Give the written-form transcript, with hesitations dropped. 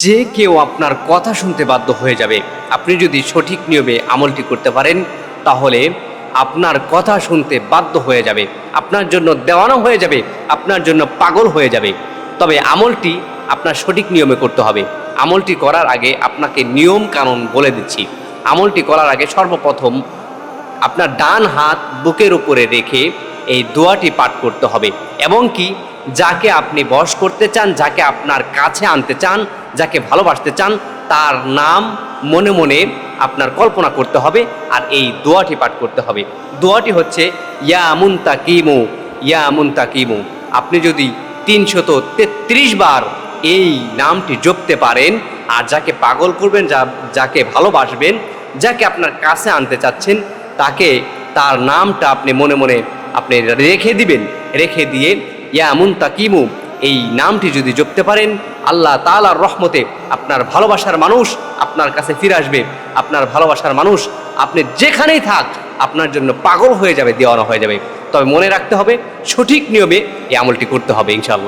যে কেউ আপনার কথা শুনতে বাধ্য হয়ে যাবে। আপনি যদি সঠিক নিয়মে আমলটি করতে পারেন, তাহলে আপনার কথা শুনতে বাধ্য হয়ে যাবে, আপনার জন্য দেওয়ানো হয়ে যাবে, আপনার জন্য পাগল হয়ে যাবে। তবে আমলটি আপনার সঠিক নিয়মে করতে হবে। আমলটি করার আগে আপনাকে নিয়ম কানুন বলে দিচ্ছি। আমলটি করার আগে সর্বপ্রথম আপনার ডান হাত বুকের উপরে রেখে এই দোয়াটি পাঠ করতে হবে, এবং কি যাকে আপনি বশ করতে চান, যাকে আপনার কাছে আনতে চান, যাকে ভালোবাসতে চান, তার নাম মনে মনে আপনার কল্পনা করতে হবে, আর এই দোয়াটি পাঠ করতে হবে। দোয়াটি হচ্ছে ইয়া মুনতাকিমু, ইয়া মুনতাকিমু। আপনি যদি ৩৩৩ বার এই নামটি জপতে পারেন, আর যাকে পাগল করবেন, যাকে ভালোবাসবেন, যাকে আপনার কাছে আনতে চাচ্ছেন, তাকে তার নামটা আপনি মনে মনে আপনি রেখে দিবেন। রেখে দিয়ে ইয়া মুনতাকিমু এই নামটি যদি জপতে পারেন, আল্লাহ তাআলার রহমতে আপনার ভালোবাসার মানুষ আপনার কাছে ফিরে আসবে। আপনার ভালোবাসার মানুষ আপনি যেখানেই থাক আপনার জন্য পাগল হয়ে যাবে, দেওয়ানো হয়ে যাবে। তবে মনে রাখতে হবে, সঠিক নিয়মে এই আমলটি করতে হবে ইনশাআল্লাহ।